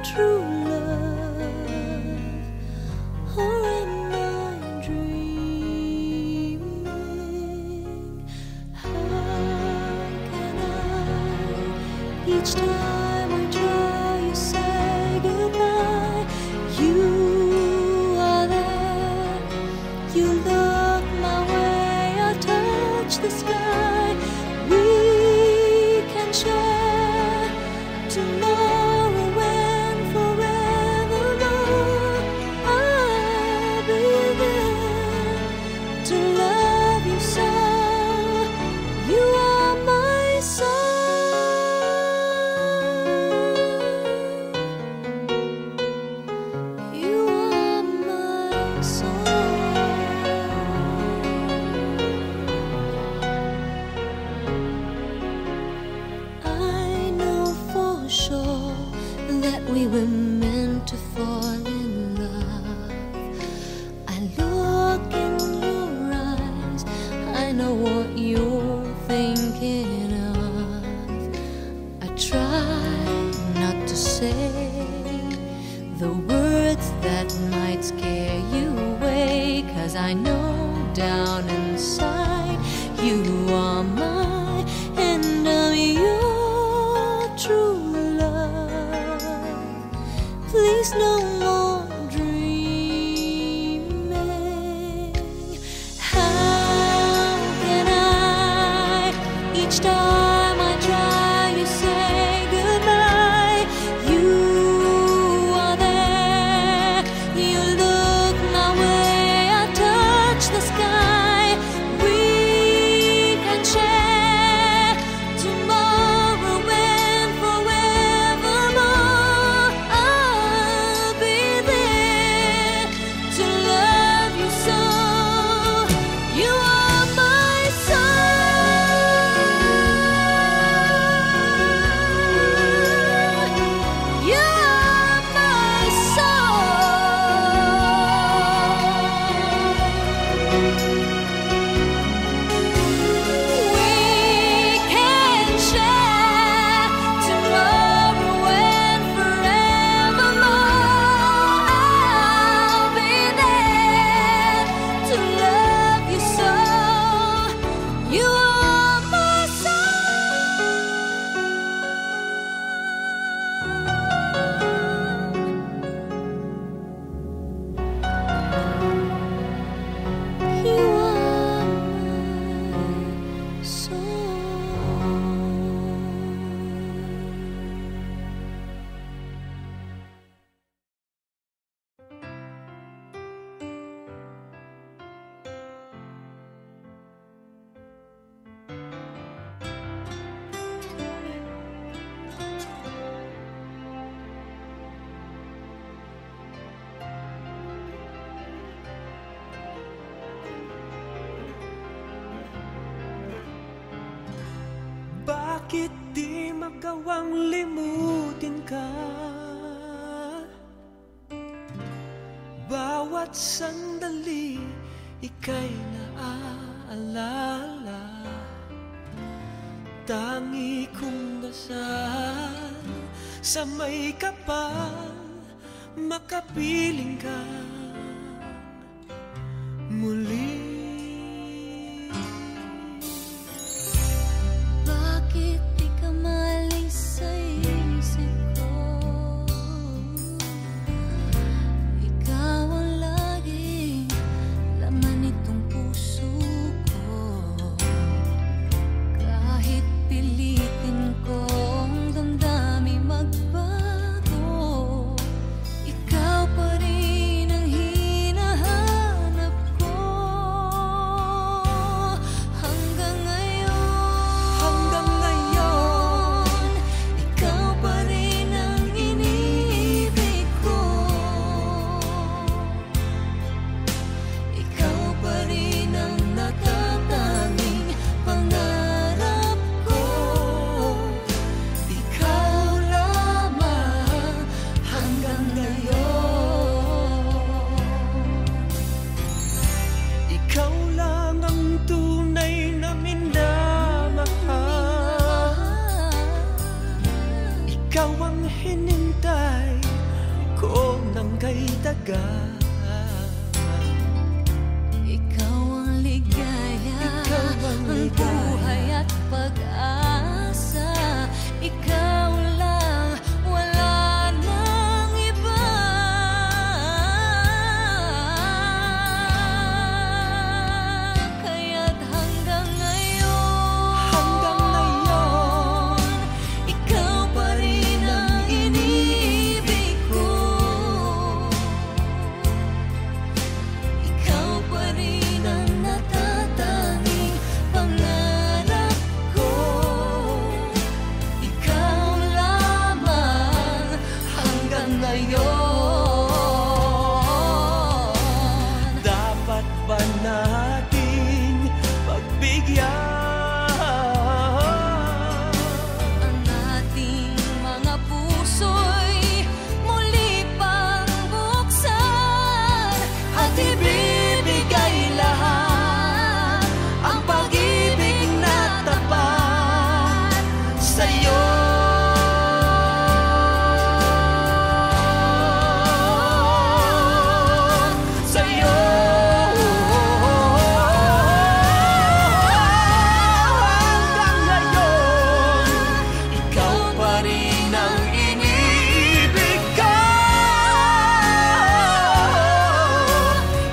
true love, or am I dreaming? How can I, each time I try, you say goodbye? You are there, you look my way, I touch the sky. We can share tomorrow and forevermore. I'll be there to love you so. You are my soul. You are my soul. I know for sure that we were meant to fall in love. I look in your eyes, I know what you're thinking of. I try not to say the words that might scare you away, 'cause I know down inside you are mine and I'm your true love. Please no more dreaming. How can I, each time I try, you say goodbye? You are there, you look my way, I touch the sky. We can share tomorrow and forevermore. I'll be there to love you so. You are my soul. You are my soul. We can share tomorrow and forevermore. I'll be there to love you so. You are my soul. You are my Bakit di magawang limutin ka? Bawat sandali ika'y naaalala. Tangi kong dasal sa may kapal, makapiling ka muli. Bakit di ka malis sa isip ko? Ikaw ang laging laman nitong puso ko. Kahit pilitin kong damdamin magbago, ikaw pa rin ang hinahanap ko. kay daga. Ikaw ang ligaya, ang buhay at pag-asa. Ikaw lang, wala nang iba. Kaya't hanggang ngayon, ikaw pa rin ang iniibig ko. Ikaw pa rin ang natatanging pangarap ko. Ikaw lamang hanggang ngayon. Dapat ba nating pagbigyan Ang ating mga puso'y muli pang buksan at ibibigay lahat ang pag-ibig na tapat sa'yo. Sa'yo. hanggang ngayon. Ikaw pa rin ang iniibig ko.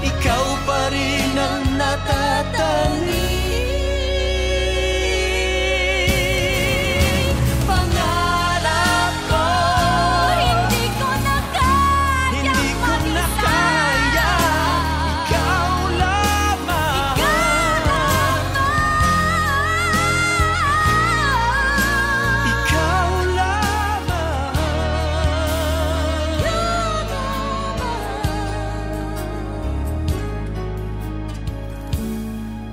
Ikaw pa rin ang natatanging pangarap ko. Hindi ko na kayang Hindi ko na kaya, ikaw lamang. Ikaw lamang.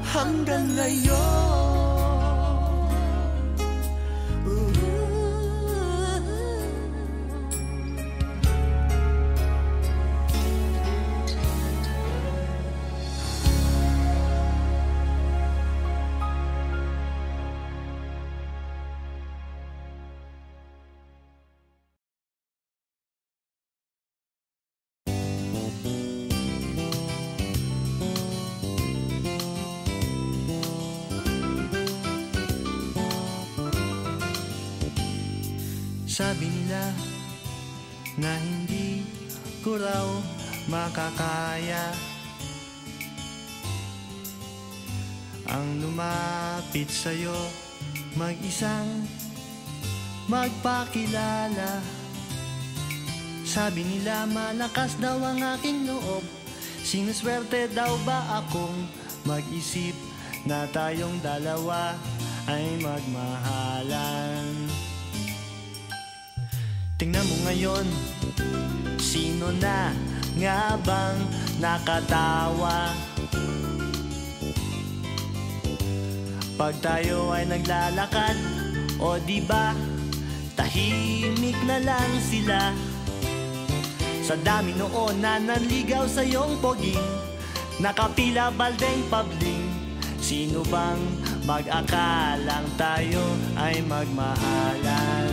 Hanggang ngayon. Sabi nila na hindi ko raw makakaya ang lumapit sa'yo, mag-isang magpakilala. Sabi nila malakas daw ang aking loob, sinuswerte daw ba akong mag-isip na tayong dalawa ay magmahalan. Tingnan mo ngayon, sino na nga bang nakatawa? Pag tayo ay naglalakad, o di ba tahimik na lang sila. Sa dami noon na nanligaw sa iyong poging, nakapila baldeng pabling. Sino bang mag-akalang tayo ay magmahalan,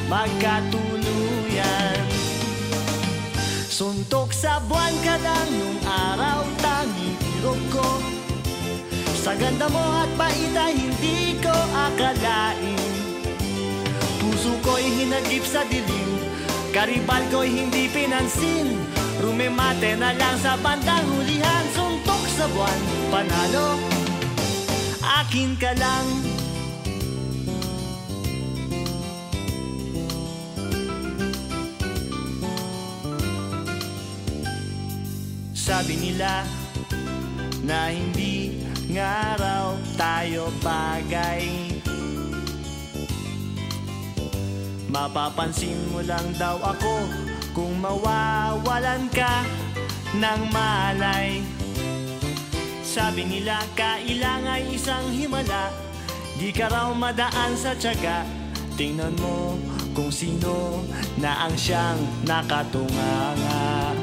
magkatuluyan? Suntok sa buwan ka lang nung araw, tanging irog ko. Sa ganda mo at bait ay hindi ko akalain. Puso ko'y hinagip sa dilim, karibal ko'y hindi pinansin. Rumemate na lang sa bandang hulihan. Suntok sa buwan, panalo, akin ka lang. Sabi nila na hindi nga raw tayo bagay, mapapansin mo lang daw ako kung mawawalan ka ng malay. Sabi nila kailangan isang himala, di ka raw madaan sa tiyaga. Tingnan mo kung sino na ang siyang nakatunganga,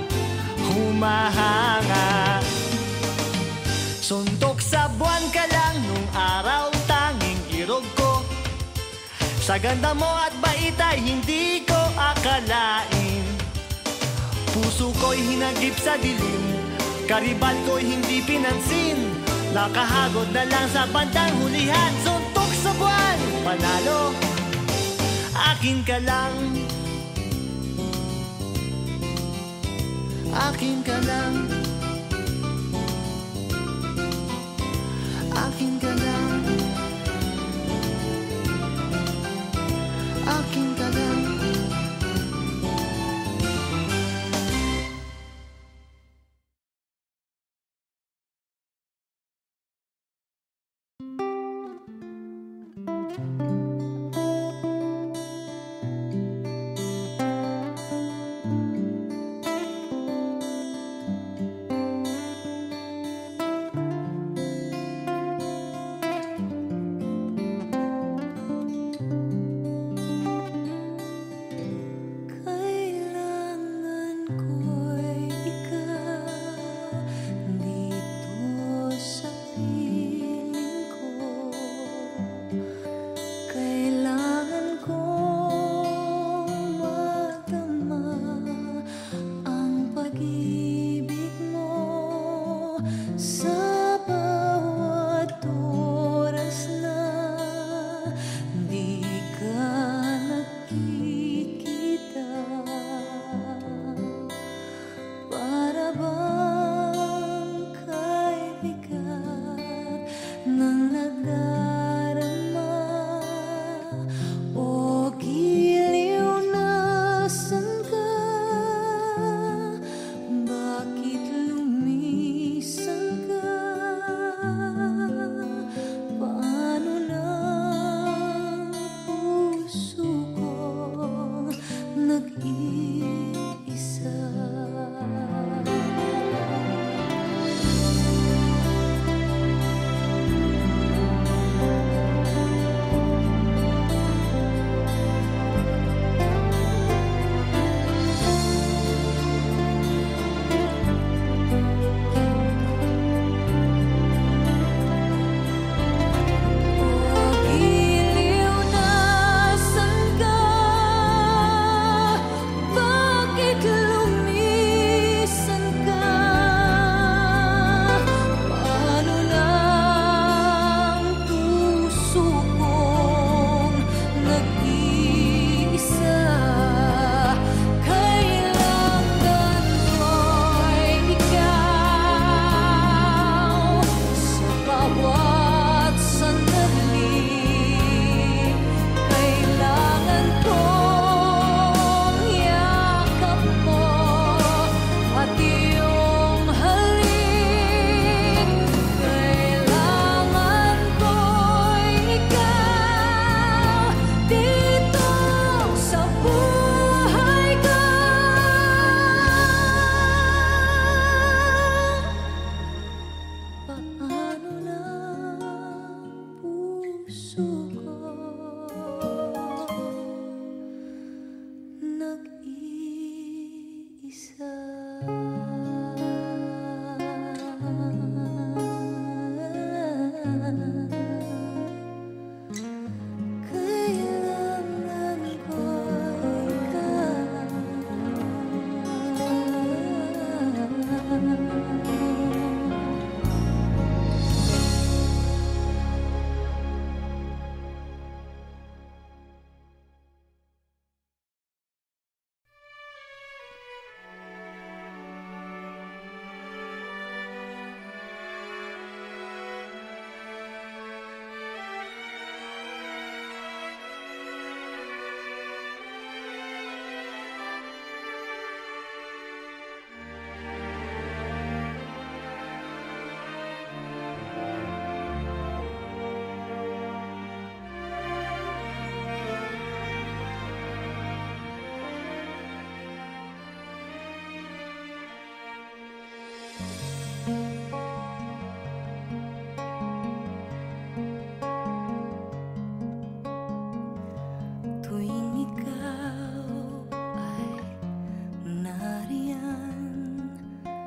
humahanga. Suntok sa buwan ka lang nung araw, tanging irog ko. Sa ganda mo at bait ay hindi ko akalain. Puso ko'y hinagip sa dilim, karibal ko'y hindi pinansin. Nakahagod na lang sa bandang hulihan, suntok sa buwan, panalo, akin ka lang. Akin ka lang. Akin ka lang. Akin ka lang.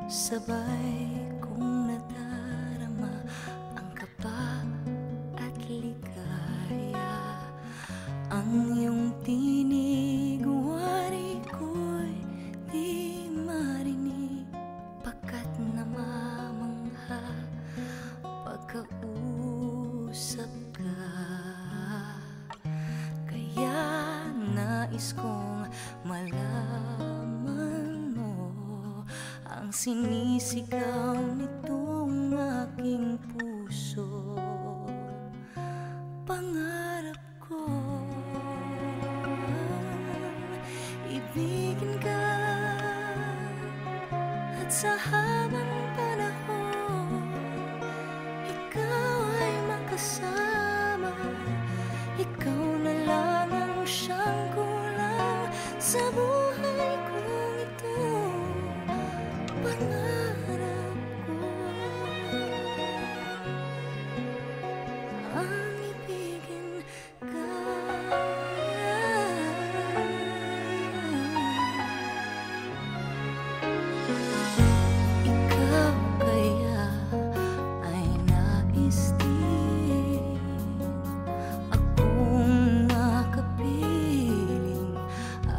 Sabay kong nadarama ang kaba at ligaya. Ang iyong tinig, wari ko'y di mahal. ang sinisigaw nitong aking puso. Pangarap ko ibigin ka, at sa habang panahon ikaw ay makasama. Ikaw na lang ang siyang kulang sa buhay kong ito. Pangarap ko ang ibigin ka. Ikaw kaya ay nais din akong makapiling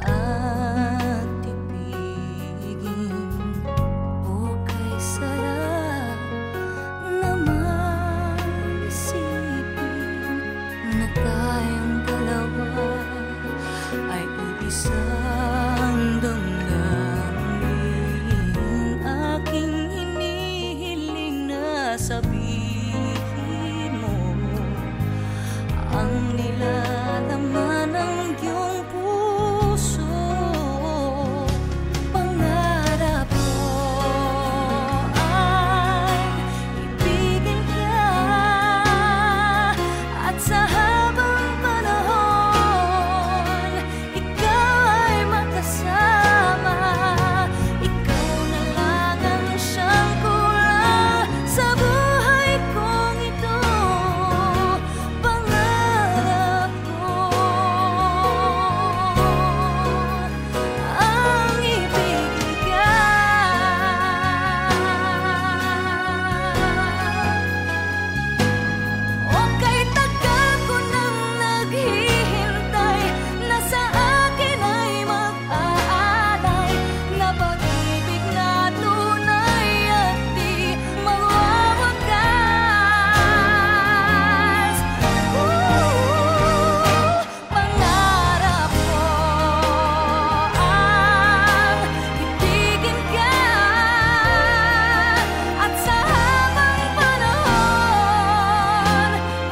at ibigin. O kay sarap naman isipin na tayong dalawa ay iisang damdamin. Aking hinihiling na sabihin mo ang nilalaman ng iyong puso. Pangarap ko ay ibigin ka, at sa habang panahon ikaw ay makasama. Ikaw na lang ang siyang kulang sa buhay kong ito. Pangarap ko ang ibigin ka. O kay tagal ko nang naghihintay na sa akin ay mag-aalay na pag-ibig na tunay at di mawawakas. Pangarap ko ang ibigin ka, at sa habang panahon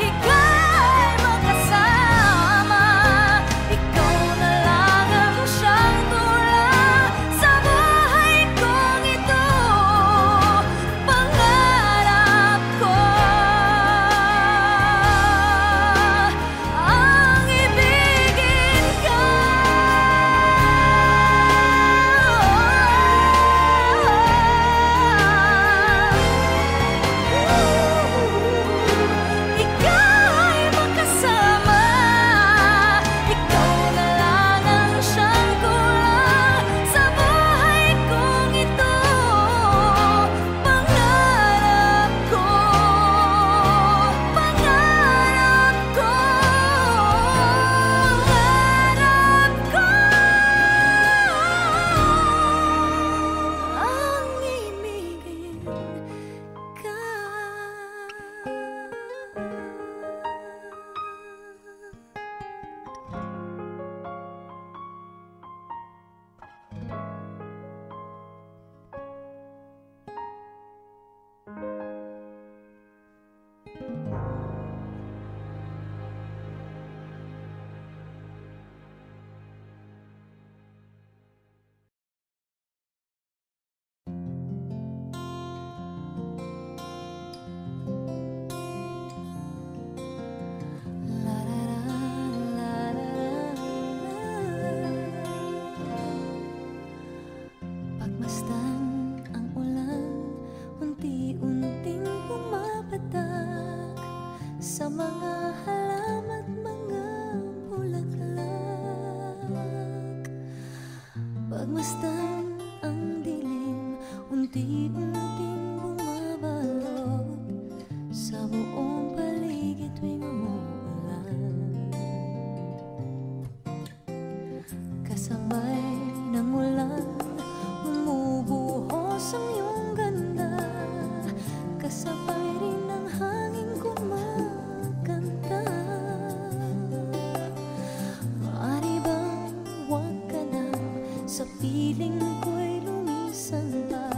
ikaw ay makasama. Ikaw na lang ang siyang kulang sa buhay kong ito. Pangarap ko ang ibigin ka. Ikaw ay makasama. Ikaw na lang ang siyang kulang sa buhay kong ito. Pangarap ko, pangarap ko, pangarap ko ang ibigin ka. Pagmasdan ang ulan, unti-unting pumapatak sa mga halaman at mga bulaklak. Pagmasdan ang dilim, unti-unting bumabalot sa buong paligid tuwing umuulan. Kasabay ng ulan, bumubuhos ang iyong ganda. Kasabay rin ng hangin kumakanta. Maaari bang huwag ka na sa piling ko'y lumisan pa?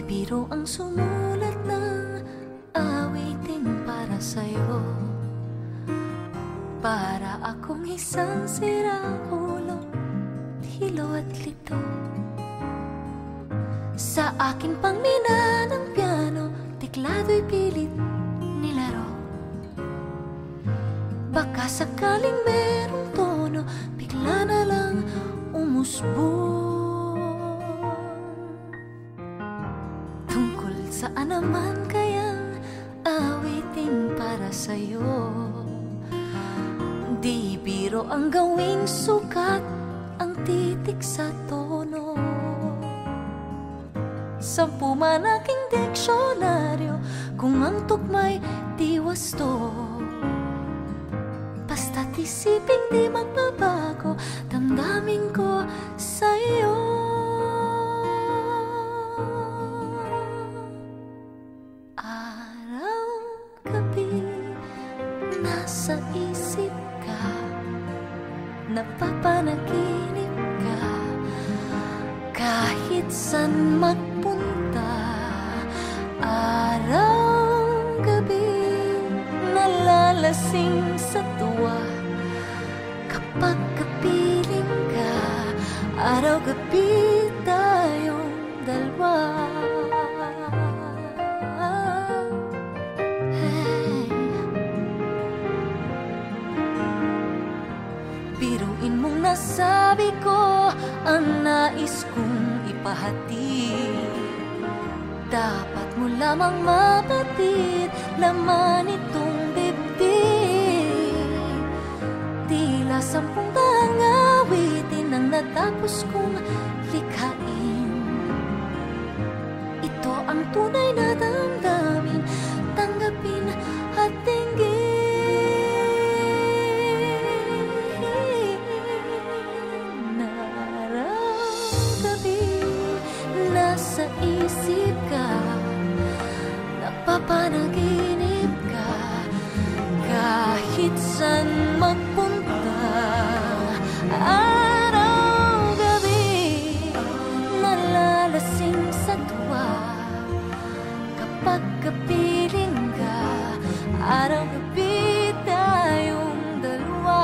biro ang sumulat ng awitin para sa'yo. Para akong isang sirang-ulo, hilo at lito. Sa aking pangmina ng piano, tiklado'y pilit nilaro. Baka sakaling merong tono, bigla na lang umusbong. Tungkol saan naman kayang awitin para sa'yo? Di biro ang gawing sukat, ang titik sa tono. 10 man aking diksyonaryo, kung ang tugma'y di wasto. Basta't isipin di magbabago, damdamin ko sa'yo. Araw, gabi, nasa isip ka, napapanaginip ka, kahit san magpunta. Araw, gabi, nalalasing sa tuwa, kapag kapiling ka. Araw, gabi, tayong dalawa. Hey. Biruin mong nasabi ko ang nais kong ipahatid. Dapat mo lamang mapatid, laman itong dibdib. Tila 10 daang awitin ang natapos kong likhain. Ito ang tunay na damdamin, tanggapin at tinggin. Nasa isip ka, napapanaginip ka, kahit san magpunta. Araw, gabi, nalalasing sa tuwa, kapag kapiling ka. Araw, gabi, tayong dalawa.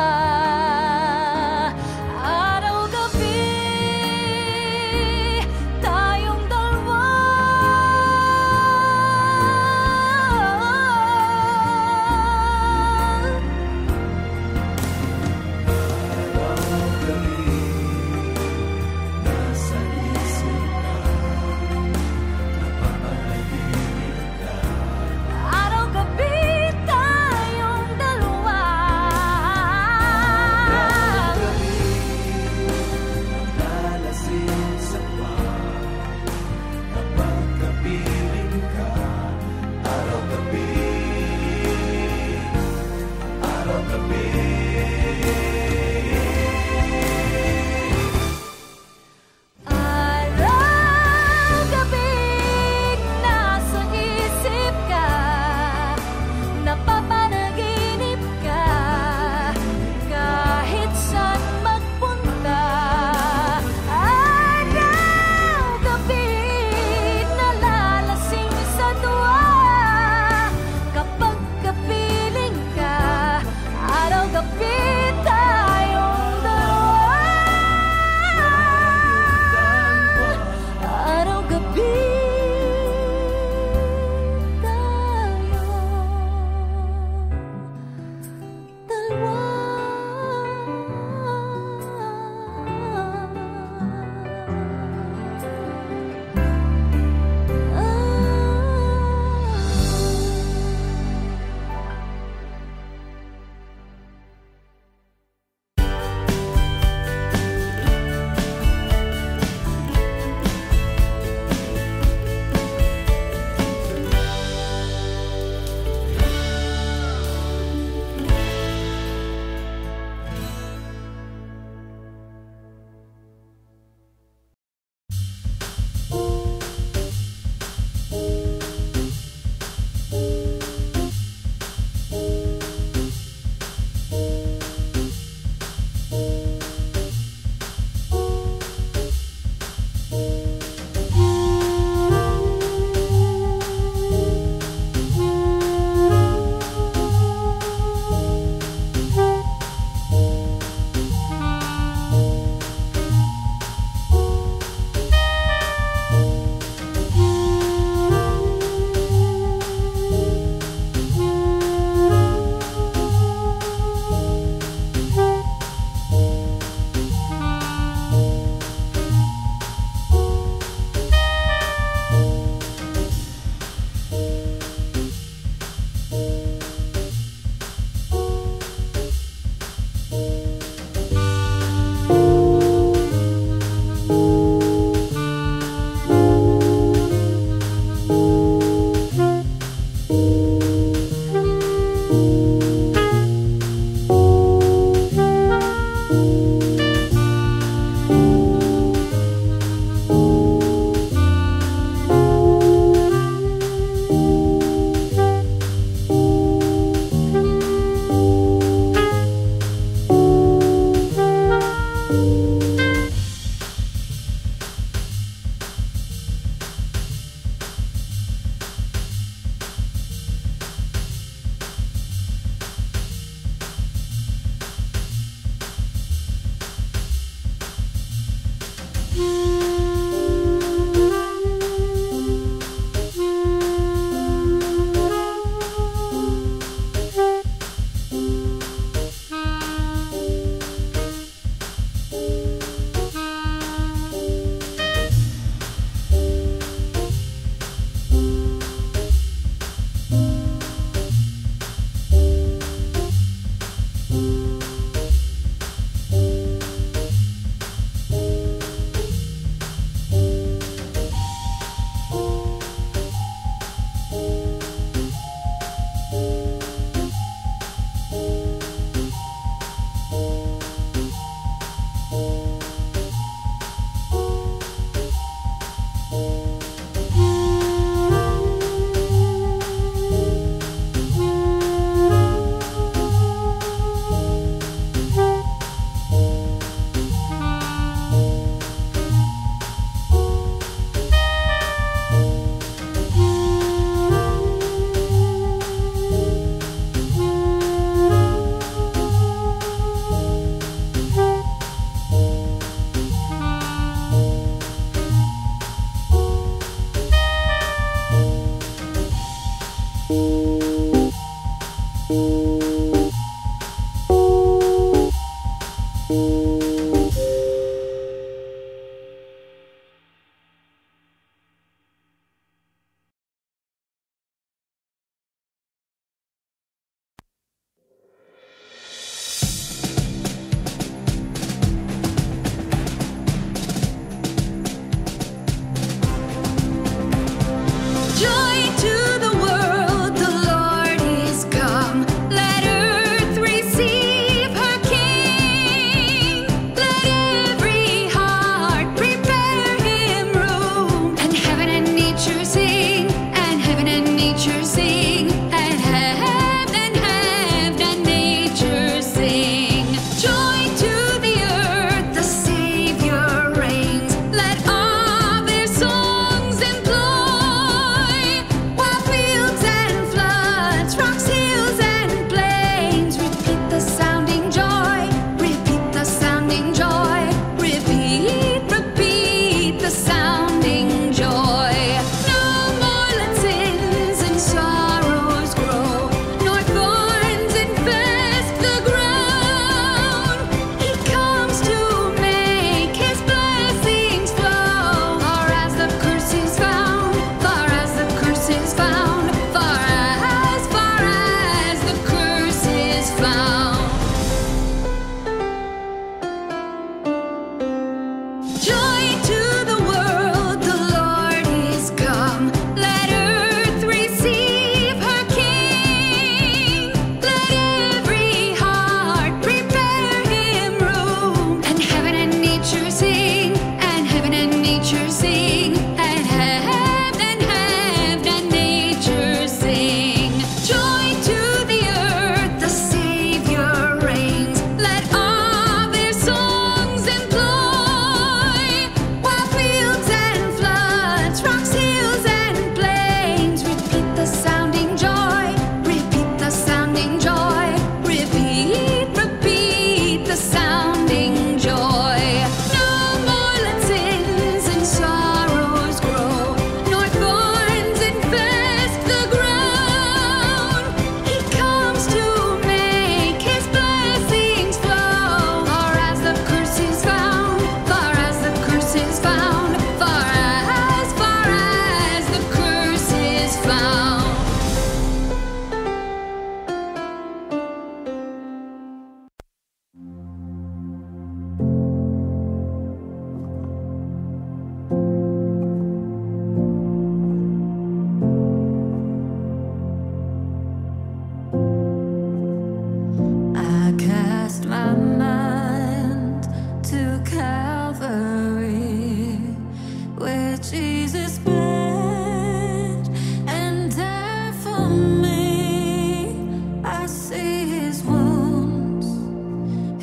his bed and died for me. I see his wounds,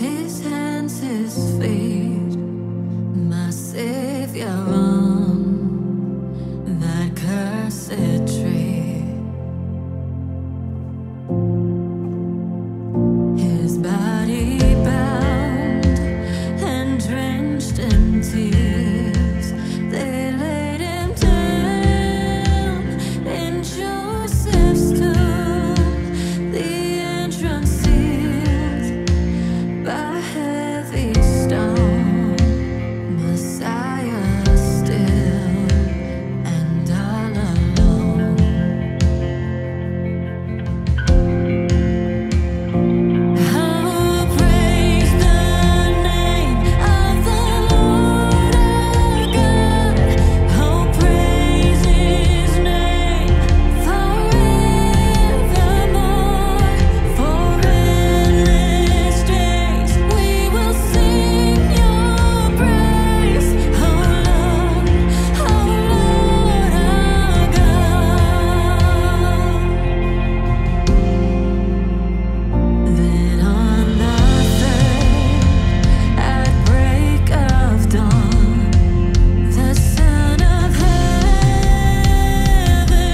his hands, his feet, my Savior on that cursed tree. His body bound and drenched in tears, they laid him down in Joseph's tomb, the entrance sealed by heavy stone. Messiah still and all alone. How praise the name of the Lord our God. How praise his name forevermore. For endless days we will sing your praise. Oh Lord our God. Then on the third, at break of dawn, the Son of Heaven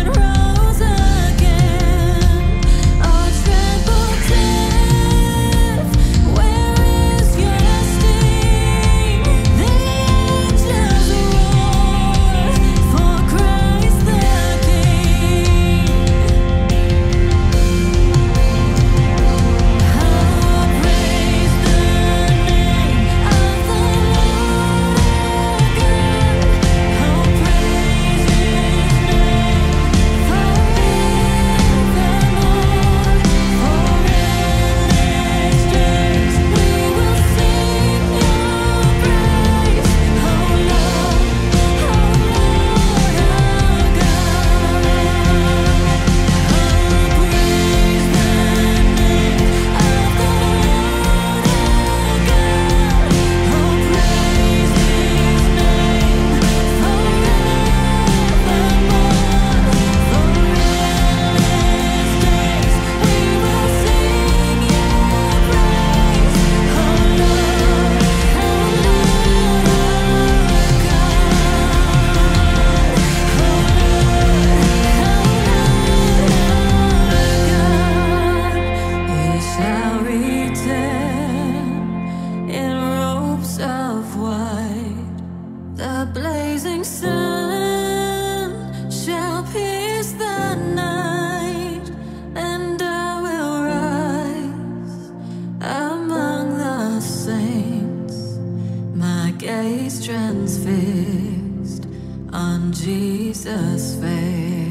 rose again. Oh, tremble death, where is your sting? The angels roar for Christ the King. How praise the name of the Lord our God. How praise his name forevermore. For endless days we will sing your praise. Oh Lord our He shall return in robes of white. The blazing sun shall pierce the night, and I will rise among the saints, my gaze transfixed on Jesus' face.